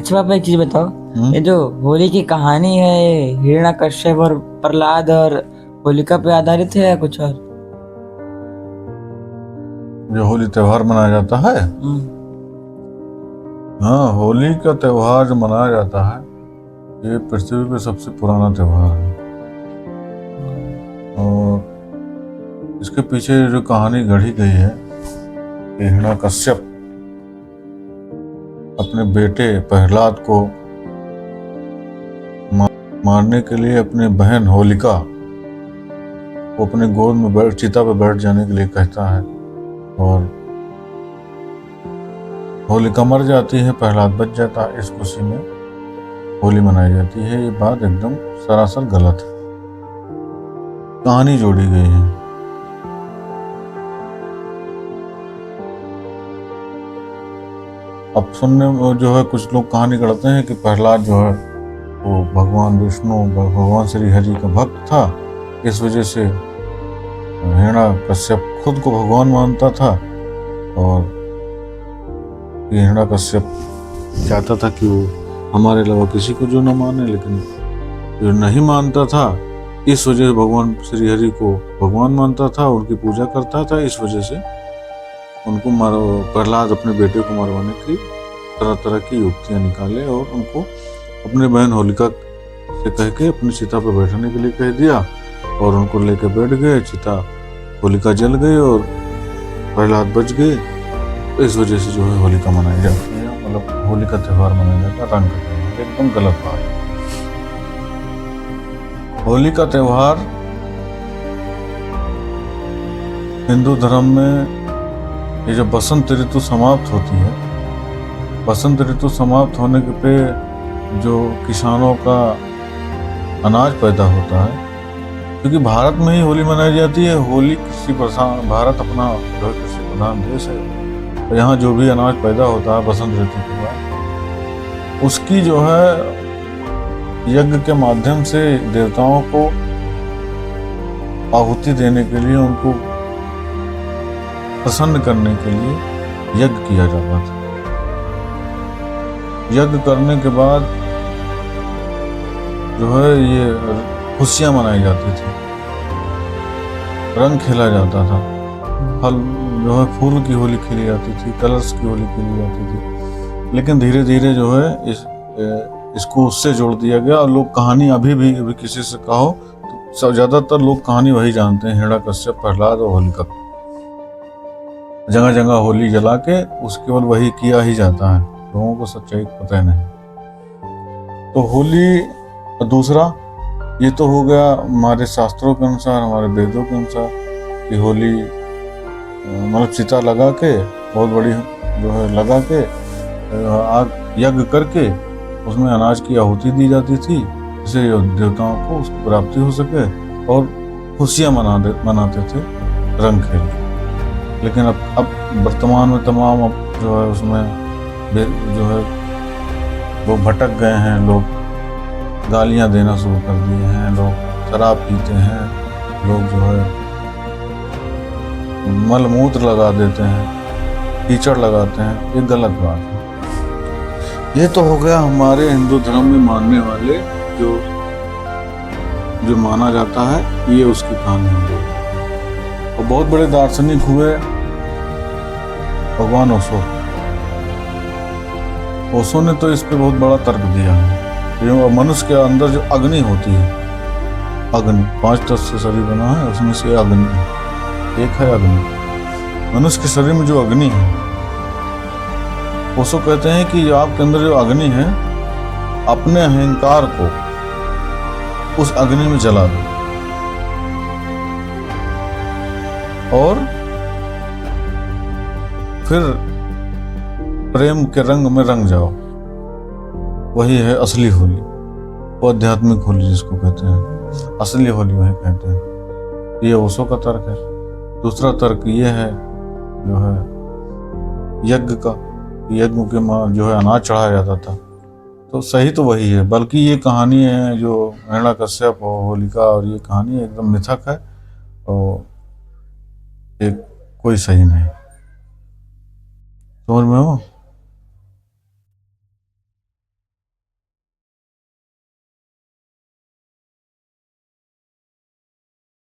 अच्छा पापा, एक चीज बताओ। हम्म? ये जो होली की कहानी है, ये हिरण्यकश्यप और प्रहलाद और होलिका पे आधारित है या कुछ और? जो होली त्योहार मनाया जाता है, हम्म। हाँ, होली का त्योहार जो मनाया जाता है ये पृथ्वी पे सबसे पुराना त्योहार है। और इसके पीछे जो कहानी गढ़ी गई है कि हिरण्यकश्यप अपने बेटे प्रहलाद को मारने के लिए अपनी बहन होलिका को अपने गोद में चिता पे बैठ जाने के लिए कहता है, और होलिका मर जाती है, प्रहलाद बच जाता है। इस खुशी में होली मनाई जाती है। ये बात एकदम सरासर गलत है, कहानी जोड़ी गई है। अब सुनने में जो है कुछ लोग कहानी गढ़ते हैं कि प्रहलाद जो है वो भगवान विष्णु, भगवान श्री हरि का भक्त था। इस वजह से हिरण्यकश्यप खुद को भगवान मानता था, और हिरण्यकश्यप चाहता था कि वो हमारे अलावा किसी को जो न माने, लेकिन जो नहीं मानता था, इस वजह से भगवान श्री हरि को भगवान मानता था, उनकी पूजा करता था। इस वजह से उनको प्रहलाद अपने बेटे को मरवाने की तरह तरह की युक्तियां निकाले और उनको अपने बहन होलिका से कह के अपनी चिता पर बैठने के लिए कह दिया, और उनको लेकर बैठ गए। चिता होलिका जल गई और प्रहलाद बच गए। इस वजह से जो है होलिका मनाई जाती है, मतलब होली का त्योहार मनाया जाता है, रंग का त्योहार। एकदम गलत बात है। होली का त्योहार हिंदू धर्म में, ये जब बसंत ऋतु समाप्त होती है, बसंत ऋतु समाप्त होने के पे जो किसानों का अनाज पैदा होता है, क्योंकि भारत में ही होली मनाई जाती है। होली कृषि प्रधान, भारत अपना जो है कृषि प्रधान देश है, तो यहाँ जो भी अनाज पैदा होता है बसंत ऋतु के बाद, उसकी जो है यज्ञ के माध्यम से देवताओं को आहुति देने के लिए, उनको प्रसन्न करने के लिए यज्ञ किया जाता था। यज्ञ करने के बाद जो है ये खुशियां मनाई जाती थी, रंग खेला जाता था, फल जो है फूल की होली खेली जाती थी, कलर्स की होली खेली जाती थी। लेकिन धीरे धीरे जो है इसको उससे जोड़ दिया गया, और लोग कहानी अभी किसी से कहो तो ज्यादातर लोग कहानी वही जानते हैं, हिरण्यकश्यप, प्रहलाद और होलिका। जगह जगह होली जला के उस केवल वही किया ही जाता है, लोगों को सच्चाई पता नहीं। तो होली दूसरा, ये तो हो गया हमारे शास्त्रों के अनुसार, हमारे वेदों के अनुसार कि होली मतलब चिता लगा के, बहुत बड़ी जो है लगा के, आग यज्ञ करके उसमें अनाज की आहुति दी जाती थी, जिससे देवताओं को उसकी प्राप्ति हो सके, और खुशियां मनाते थे रंग खेल के। लेकिन अब वर्तमान में तमाम अब जो है उसमें जो है लोग भटक गए हैं, लोग गालियां देना शुरू कर दिए हैं, लोग शराब पीते हैं, लोग जो है मल मूत्र लगा देते हैं, कीचड़ लगाते हैं। ये गलत बात है। ये तो हो गया हमारे हिंदू धर्म में मानने वाले, जो माना जाता है, ये उसकी कहानी है। और बहुत बड़े दार्शनिक हुए भगवान ओशो ने तो इस पे बहुत बड़ा तर्क दिया है। मनुष्य के अंदर जो अग्नि होती है, अग्नि 5 तत्व से शरीर बना है, उसमें से अग्नि एक है अग्नि। मनुष्य के शरीर में जो अग्नि है, ओशो कहते हैं कि आपके अंदर जो अग्नि है, अपने अहंकार को उस अग्नि में जला दो और फिर प्रेम के रंग में रंग जाओ। वही है असली होली, वो आध्यात्मिक होली जिसको कहते हैं, असली होली वही कहते हैं। ये ओशो का तर्क है। दूसरा तर्क ये है जो है यज्ञ का, यज्ञ के जो है अनाज चढ़ाया जाता था, तो सही तो वही है। बल्कि ये कहानी है जो हिरण्यकश्यप और होलिका, और ये कहानी एकदम मिथक है और एक कोई सही नहीं। समझ में हो?